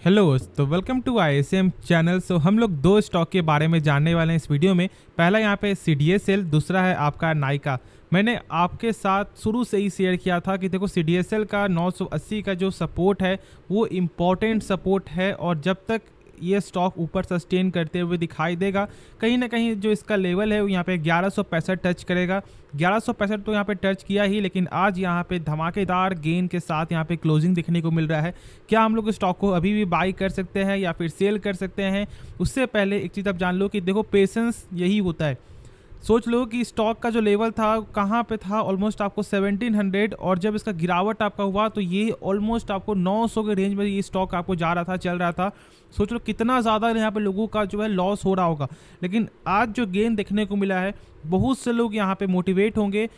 Hello तो welcome to ISM channel. हम लोग दो स्टॉक के बारे में जानने वाले हैं इस वीडियो में। पहला यहाँ पे CDSL, दूसरा है आपका नाइका। मैंने आपके साथ शुरू से ही शेयर किया था कि देखो CDSL का 980 का जो सपोर्ट है वो इम्पॉर्टेंट सपोर्ट है, और जब तक ये स्टॉक ऊपर सस्टेन करते हुए दिखाई देगा, कहीं ना कहीं जो इसका लेवल है वो यहाँ पे 1165 टच करेगा। 1165 तो यहाँ पे टच किया ही, लेकिन आज यहाँ पे धमाकेदार गेन के साथ यहाँ पे क्लोजिंग देखने को मिल रहा है। क्या हम लोग स्टॉक को अभी भी बाई कर सकते हैं या फिर सेल कर सकते हैं? उससे पहले एक चीज़ आप जान लो कि देखो पेशेंस यही होता है। सोच लो कि स्टॉक का जो लेवल था कहाँ पे था, ऑलमोस्ट आपको 1700, और जब इसका गिरावट आपका हुआ तो ये ऑलमोस्ट आपको 900 के रेंज में ये स्टॉक आपको जा रहा था, चल रहा था। सोच लो कितना ज़्यादा यहाँ पे लोगों का जो है लॉस हो रहा होगा। लेकिन आज जो गेन देखने को मिला है, बहुत से लोग यहाँ पे मोटिवेट होंगे।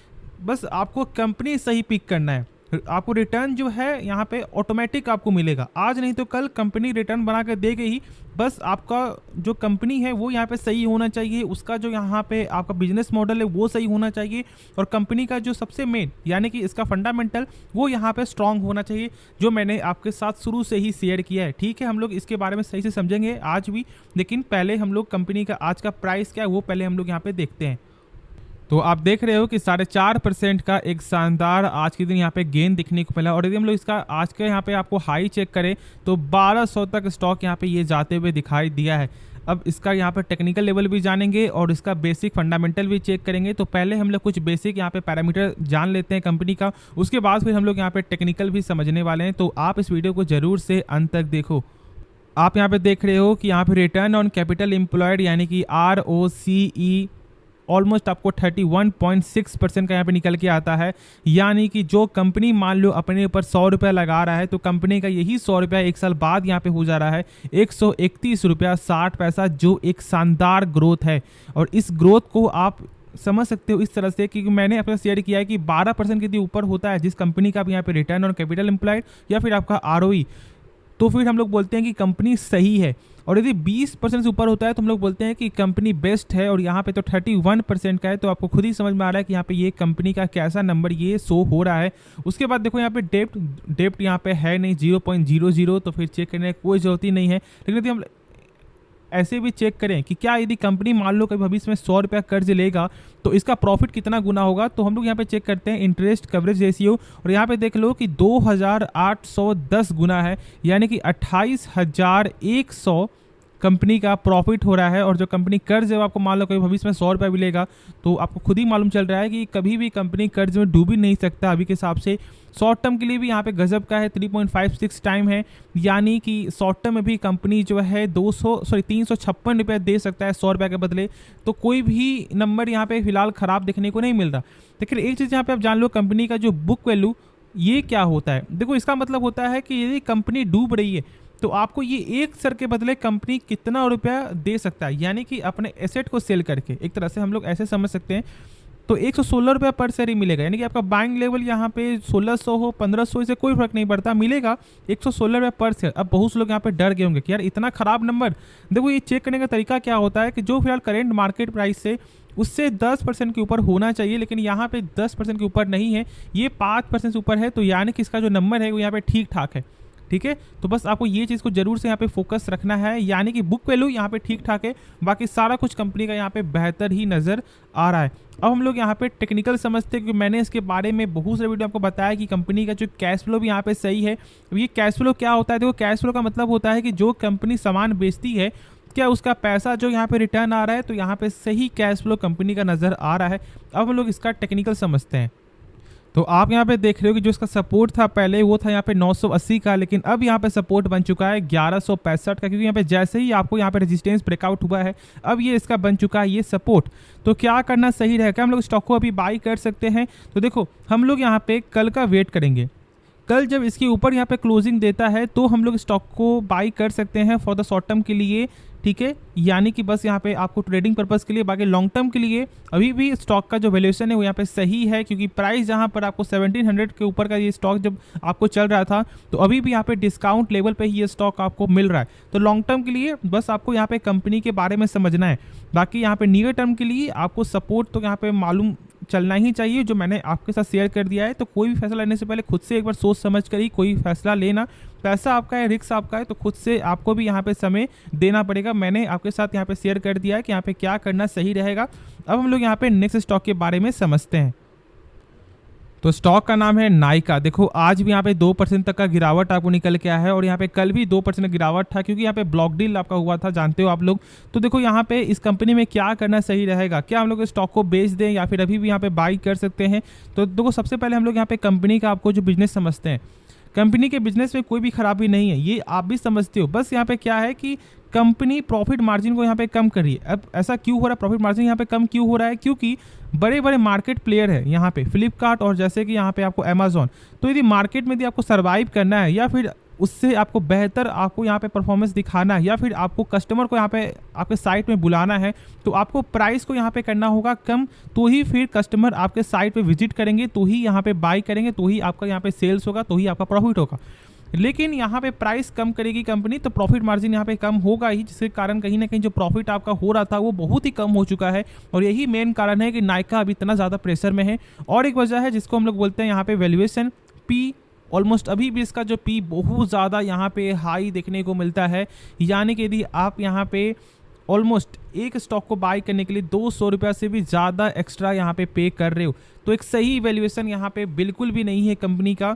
बस आपको कंपनी सही पिक करना है, आपको रिटर्न जो है यहाँ पे ऑटोमेटिक आपको मिलेगा। आज नहीं तो कल कंपनी रिटर्न बना कर देगी ही। बस आपका जो कंपनी है वो यहाँ पे सही होना चाहिए, उसका जो यहाँ पे आपका बिजनेस मॉडल है वो सही होना चाहिए, और कंपनी का जो सबसे मेन यानी कि इसका फंडामेंटल वो यहाँ पे स्ट्रांग होना चाहिए, जो मैंने आपके साथ शुरू से ही शेयर किया है। ठीक है, हम लोग इसके बारे में सही से समझेंगे आज भी, लेकिन पहले हम लोग कंपनी का आज का प्राइस क्या है वो पहले हम लोग यहाँ पे देखते हैं। तो आप देख रहे हो कि 4.5% का एक शानदार आज के दिन यहाँ पे गेन दिखने को मिला। और यदि हम लोग इसका आज के यहाँ पे आपको हाई चेक करें तो 1200 तक स्टॉक यहाँ पे ये जाते हुए दिखाई दिया है। अब इसका यहाँ पे टेक्निकल लेवल भी जानेंगे और इसका बेसिक फंडामेंटल भी चेक करेंगे। तो पहले हम लोग कुछ बेसिक यहाँ पे पैरामीटर जान लेते हैं कंपनी का, उसके बाद फिर हम लोग यहाँ पे टेक्निकल भी समझने वाले हैं। तो आप इस वीडियो को जरूर से अंत तक देखो। आप यहाँ पे देख रहे हो कि यहाँ पे रिटर्न ऑन कैपिटल एम्प्लॉयड यानी कि ROCE ऑलमोस्ट आपको 31.6% का यहाँ पे निकल के आता है। यानी कि जो कंपनी मान लो अपने ऊपर 100 रुपया लगा रहा है, तो कंपनी का यही 100 रुपया एक साल बाद यहाँ पे हो जा रहा है 131 रुपया 60 पैसा, जो एक शानदार ग्रोथ है। और इस ग्रोथ को आप समझ सकते हो इस तरह से, क्योंकि मैंने आपके साथ शेयर किया है कि 12% के ऊपर होता है जिस कंपनी का भी यहाँ पे रिटर्न ऑन कैपिटल एम्प्लॉयड या फिर आपका ROE, तो फिर हम लोग बोलते हैं कि कंपनी सही है। और यदि 20% से ऊपर होता है तो हम लोग बोलते हैं कि कंपनी बेस्ट है। और यहाँ पे तो 31% का है, तो आपको खुद ही समझ में आ रहा है कि यहाँ पे ये कंपनी का कैसा नंबर ये शो हो रहा है। उसके बाद देखो यहाँ पे डेप्ट यहाँ पे है नहीं, 0.00, तो फिर चेक करने की कोई जरूरत ही नहीं है। लेकिन यदि हम ऐसे भी चेक करें कि क्या यदि कंपनी मान लो कभी भविष्य में 100 रुपया कर्ज लेगा तो इसका प्रॉफिट कितना गुना होगा, तो हम लोग यहाँ पे चेक करते हैं इंटरेस्ट कवरेज रेशियो, और यहाँ पे देख लो कि 2810 गुना है, यानी कि 28,100 कंपनी का प्रॉफिट हो रहा है। और जो कंपनी कर्ज जब आपको मान लो कभी भविष्य में 100 रुपया मिलेगा, तो आपको खुद ही मालूम चल रहा है कि कभी भी कंपनी कर्ज में डूब ही नहीं सकता अभी के हिसाब से। शॉर्ट टर्म के लिए भी यहाँ पे गजब का है, 3.56 टाइम है, यानी कि शॉर्ट टर्म में भी कंपनी जो है 356 रुपये दे सकता है 100 रुपये के बदले। तो कोई भी नंबर यहाँ पे फिलहाल खराब देखने को नहीं मिल रहा। लेकिन एक चीज़ यहाँ पे आप जान लो, कंपनी का जो बुक वैल्यू ये क्या होता है। देखो इसका मतलब होता है कि यदि कंपनी डूब रही है तो आपको ये एक सर के बदले कंपनी कितना रुपया दे सकता है, यानी कि अपने एसेट को सेल करके, एक तरह से हम लोग ऐसे समझ सकते हैं। तो 116 रुपया पर शेयर ही मिलेगा, यानी कि आपका बाइंग लेवल यहाँ पे 1600 हो 1500, इसे कोई फर्क नहीं पड़ता, मिलेगा 116 रुपया पर शेयर। अब बहुत से लोग यहाँ पे डर गए होंगे कि यार इतना खराब नंबर। देखो ये चेक करने का तरीका क्या होता है कि जो फिलहाल करेंट मार्केट प्राइस से उससे 10% के ऊपर होना चाहिए, लेकिन यहाँ पे 10% के ऊपर नहीं है, ये 5% से ऊपर है, तो यानी कि इसका जो नंबर है वो यहाँ पे ठीक ठाक है। ठीक है, तो बस आपको ये चीज़ को जरूर से यहाँ पे फोकस रखना है, यानी कि बुक वैल्यू यहाँ पे ठीक ठाक है, बाकी सारा कुछ कंपनी का यहाँ पे बेहतर ही नज़र आ रहा है। अब हम लोग यहाँ पे टेक्निकल समझते हैं, क्योंकि मैंने इसके बारे में बहुत सारे वीडियो आपको बताया कि कंपनी का जो कैश फ्लो भी यहाँ पे सही है। ये कैश फ्लो क्या होता है? देखो कैश फ्लो का मतलब होता है कि जो कंपनी सामान बेचती है, क्या उसका पैसा जो यहाँ पे रिटर्न आ रहा है, तो यहाँ पे सही कैश फ्लो कंपनी का नज़र आ रहा है। अब हम लोग इसका टेक्निकल समझते हैं। तो आप यहाँ पे देख रहे हो कि जो इसका सपोर्ट था पहले वो था यहाँ पे 980 का, लेकिन अब यहाँ पे सपोर्ट बन चुका है 1165 का, क्योंकि यहाँ पे जैसे ही आपको यहाँ पे रेजिस्टेंस ब्रेकआउट हुआ है अब ये इसका बन चुका है ये सपोर्ट। तो क्या करना सही रहेगा? हम लोग स्टॉक को अभी बाई कर सकते हैं। तो देखो हम लोग यहाँ पे कल का वेट करेंगे, कल जब इसके ऊपर यहाँ पे क्लोजिंग देता है तो हम लोग स्टॉक को बाई कर सकते हैं फॉर द शॉर्ट टर्म के लिए। ठीक है, यानी कि बस यहाँ पे आपको ट्रेडिंग पर्पस के लिए, बाकी लॉन्ग टर्म के लिए अभी भी स्टॉक का जो वैल्यूएशन है वो यहाँ पे सही है, क्योंकि प्राइस जहाँ पर आपको 1700 के ऊपर का ये स्टॉक जब आपको चल रहा था तो अभी भी यहाँ पे डिस्काउंट लेवल पे ही ये स्टॉक आपको मिल रहा है। तो लॉन्ग टर्म के लिए बस आपको यहाँ पे कंपनी के बारे में समझना है, बाकी यहाँ पे नियर टर्म के लिए आपको सपोर्ट तो यहाँ पे मालूम चलना ही चाहिए जो मैंने आपके साथ शेयर कर दिया है। तो कोई भी फैसला लेने से पहले खुद से एक बार सोच समझ कर ही कोई फैसला लेना। पैसा आपका है, रिस्क आपका है, तो खुद से आपको भी यहाँ पे समय देना पड़ेगा। मैंने आपके साथ यहाँ पे शेयर कर दिया है कि यहाँ पे क्या करना सही रहेगा। अब हम लोग यहाँ पे नेक्स्ट स्टॉक के बारे में समझते हैं। तो स्टॉक का नाम है नाइका। देखो आज भी यहाँ पे 2% तक का गिरावट आपको निकल के आया है और यहाँ पे कल भी 2% गिरावट था, क्योंकि यहाँ पे ब्लॉक डील आपका हुआ था, जानते हो आप लोग। तो देखो यहाँ पे इस कंपनी में क्या करना सही रहेगा, क्या हम लोग स्टॉक को बेच दें या फिर अभी भी यहाँ पे बाई कर सकते हैं। तो देखो सबसे पहले हम लोग यहाँ पे कंपनी का आपको जो बिजनेस समझते हैं, कंपनी के बिजनेस में कोई भी खराबी नहीं है, ये आप भी समझते हो। बस यहाँ पे क्या है कि कंपनी प्रॉफिट मार्जिन को यहाँ पे कम कर रही है। अब ऐसा क्यों हो रहा है, प्रॉफिट मार्जिन यहाँ पे कम क्यों हो रहा है, क्योंकि बड़े बड़े मार्केट प्लेयर है यहाँ पे, फ्लिपकार्ट और जैसे कि यहाँ पे आपको अमेजोन। तो यदि मार्केट में यदि आपको सर्वाइव करना है या फिर उससे आपको बेहतर आपको यहाँ पे परफॉर्मेंस दिखाना है या फिर आपको कस्टमर को यहाँ पे आपके साइट में बुलाना है, तो आपको प्राइस को यहाँ पे करना होगा कम। तो ही फिर कस्टमर आपके साइट पे विजिट करेंगे, तो ही यहाँ पे बाई करेंगे, तो ही आपका यहाँ पे सेल्स होगा, तो ही आपका प्रॉफिट होगा। लेकिन यहाँ पे प्राइस कम करेगी कंपनी तो प्रॉफिट मार्जिन यहाँ पे कम होगा ही, जिसके कारण कहीं ना कहीं जो प्रॉफिट आपका हो रहा था वो बहुत ही कम हो चुका है। और यही मेन कारण है कि नाइका अभी इतना ज़्यादा प्रेशर में है। और एक वजह है जिसको हम लोग बोलते हैं यहाँ पे वैल्यूएशन, पी। ऑलमोस्ट अभी भी इसका जो पी बहुत ज़्यादा यहाँ पे हाई देखने को मिलता है। यानी कि यदि आप यहाँ पे ऑलमोस्ट एक स्टॉक को बाई करने के लिए 200 रुपया से भी ज़्यादा एक्स्ट्रा यहाँ पे कर रहे हो, तो एक सही वैल्यूएशन यहाँ पे बिल्कुल भी नहीं है कंपनी का।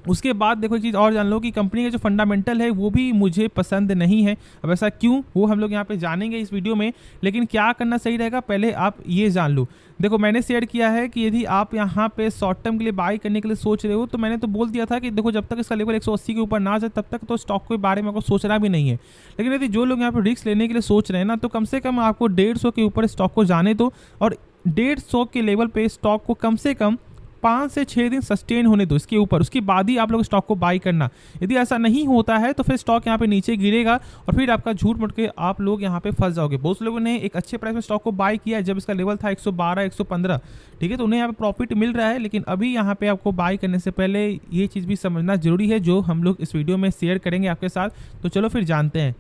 उसके बाद देखो एक चीज़ और जान लो कि कंपनी का जो फंडामेंटल है वो भी मुझे पसंद नहीं है। अब ऐसा क्यों, वो हम लोग यहाँ पे जानेंगे इस वीडियो में। लेकिन क्या करना सही रहेगा पहले आप ये जान लो। देखो मैंने शेयर किया है कि यदि आप यहाँ पे शॉर्ट टर्म के लिए बाई करने के लिए सोच रहे हो, तो मैंने तो बोल दिया था कि देखो जब तक इसका लेवल 180 के ऊपर ना जाए तब तक तो स्टॉक के बारे में आपको सोचना भी नहीं है। लेकिन यदि जो लोग यहाँ पर रिस्क लेने के लिए सोच रहे हैं ना, तो कम से कम आपको 150 के ऊपर स्टॉक को जाने दो और 150 के लेवल पे स्टॉक को कम से कम 5 से 6 दिन सस्टेन होने दो इसके ऊपर, उसके बाद ही आप लोग स्टॉक को बाई करना। यदि ऐसा नहीं होता है तो फिर स्टॉक यहाँ पे नीचे गिरेगा और फिर आपका झूठ मूठ के आप लोग यहाँ पे फंस जाओगे। बहुत लोगों ने एक अच्छे प्राइस में स्टॉक को बाई किया है जब इसका लेवल था 112 115, ठीक है, तो उन्हें यहाँ पे प्रॉफिट मिल रहा है। लेकिन अभी यहाँ पे आपको बाई करने से पहले ये चीज़ भी समझना जरूरी है जो हम लोग इस वीडियो में शेयर करेंगे आपके साथ। तो चलो फिर जानते हैं।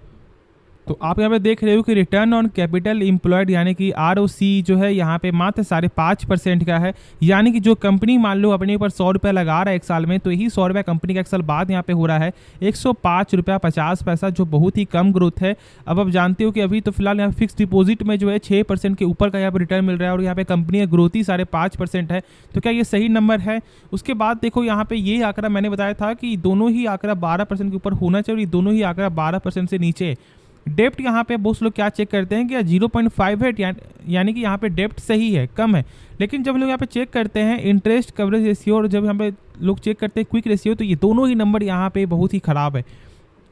तो आप यहाँ पे देख रहे हो कि रिटर्न ऑन कैपिटल एम्प्लॉयड यानी कि ROC जो है यहाँ पे मात्र 5.5% का है। यानी कि जो कंपनी मान लो अपने ऊपर 100 रुपया लगा रहा है एक साल में, तो यही 100 रुपया कंपनी का एक साल बाद यहाँ पे हो रहा है 105 रुपया 50 पैसा, जो बहुत ही कम ग्रोथ है। अब आप जानते हो कि अभी तो फिलहाल यहाँ फिक्स डिपॉजिट में जो है 6% के ऊपर का यहाँ पे रिटर्न मिल रहा है और यहाँ पे कंपनी का ग्रोथ ही 5.5% है। तो क्या ये सही नंबर है? उसके बाद देखो यहाँ पे ये आंकड़ा मैंने बताया था कि दोनों ही आंकड़ा 12% के ऊपर होना चाहिए, दोनों ही आंकड़ा 12% से नीचे। डेप्ट यहाँ पे बहुत लोग क्या चेक करते हैं कि 0.5 है, यानी कि यहाँ पे डेप्ट सही है, कम है। लेकिन जब लोग यहाँ पे चेक करते हैं इंटरेस्ट कवरेज रेशियो और जब यहाँ पे लोग चेक करते हैं क्विक रेशियो, तो ये दोनों ही नंबर यहाँ पे बहुत ही ख़राब है।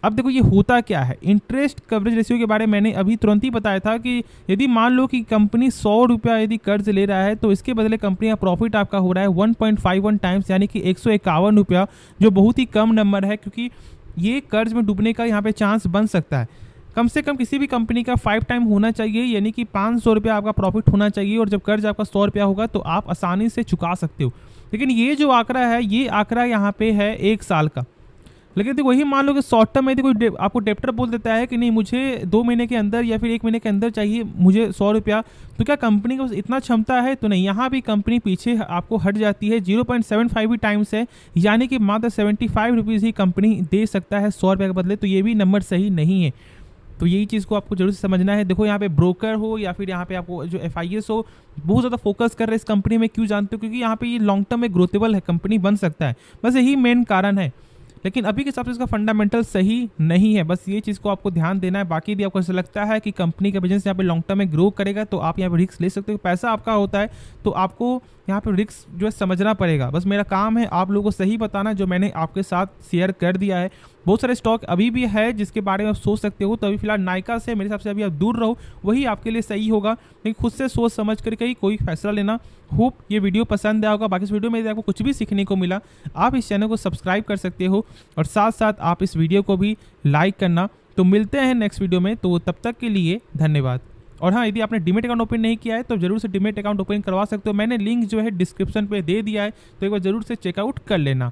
अब देखो ये होता क्या है, इंटरेस्ट कवरेज रेशियो के बारे में मैंने अभी तुरंत ही बताया था कि यदि मान लो कि कंपनी 100 रुपया यदि कर्ज ले रहा है तो इसके बदले कंपनी का प्रॉफिट आपका हो रहा है 1.51 टाइम्स यानी कि 151 रुपया, जो बहुत ही कम नंबर है, क्योंकि ये कर्ज में डूबने का यहाँ पे चांस बन सकता है। कम से कम किसी भी कंपनी का 5 टाइम होना चाहिए, यानी कि 500 रुपया आपका प्रॉफिट होना चाहिए और जब कर्ज आपका 100 रुपया होगा तो आप आसानी से चुका सकते हो। लेकिन ये जो आंकड़ा है, ये आंकड़ा यहाँ पे है 1 साल का। लेकिन देखो वही मान लो कि शॉर्ट टर्म में यदि कोई आपको डेप्टर बोल देता है कि नहीं मुझे 2 महीने के अंदर या फिर 1 महीने के अंदर चाहिए मुझे 100 रुपया, तो क्या कंपनी को इतना क्षमता है? तो नहीं, यहाँ भी कंपनी पीछे आपको हट जाती है। 0.75 ही टाइम्स है, यानी कि मात्र 75 रुपीज़ ही कंपनी दे सकता है 100 रुपये के बदले। तो ये भी नंबर सही नहीं है। तो यही चीज़ को आपको जरूर से समझना है। देखो यहाँ पे ब्रोकर हो या फिर यहाँ पे आपको जो FIS हो, बहुत ज़्यादा फोकस कर रहे हैं इस कंपनी में। क्यों जानते हो? क्योंकि यहाँ पे ये लॉन्ग टर्म में ग्रोथेबल है, कंपनी बन सकता है, बस यही मेन कारण है। लेकिन अभी के हिसाब से इसका फंडामेंटल सही नहीं है, बस ये चीज़ को आपको ध्यान देना है। बाकी यदि आपको ऐसा लगता है कि कंपनी का बिजनेस यहाँ पे लॉन्ग टर्म में ग्रो करेगा तो आप यहाँ पे रिस्क ले सकते हो। पैसा आपका होता है तो आपको यहाँ पे रिस्क जो है समझना पड़ेगा। बस मेरा काम है आप लोगों को सही बताना जो मैंने आपके साथ शेयर कर दिया है। बहुत सारे स्टॉक अभी भी है जिसके बारे में आप सोच सकते हो, तो अभी फिलहाल नाइका से मेरे हिसाब से अभी आप दूर रहो, वही आपके लिए सही होगा। लेकिन खुद से सोच समझ कर कहीं कोई फैसला लेना। होप ये वीडियो पसंद आया होगा। बाकी इस वीडियो में यदि आपको कुछ भी सीखने को मिला, आप इस चैनल को सब्सक्राइब कर सकते हो और साथ साथ आप इस वीडियो को भी लाइक करना। तो मिलते हैं नेक्स्ट वीडियो में, तो तब तक के लिए धन्यवाद। और हाँ, यदि आपने डीमेट अकाउंट ओपन नहीं किया है तो जरूर से डीमेट अकाउंट ओपन करवा सकते हो। मैंने लिंक जो है डिस्क्रिप्शन पे दे दिया है, तो एक बार जरूर से चेकआउट कर लेना।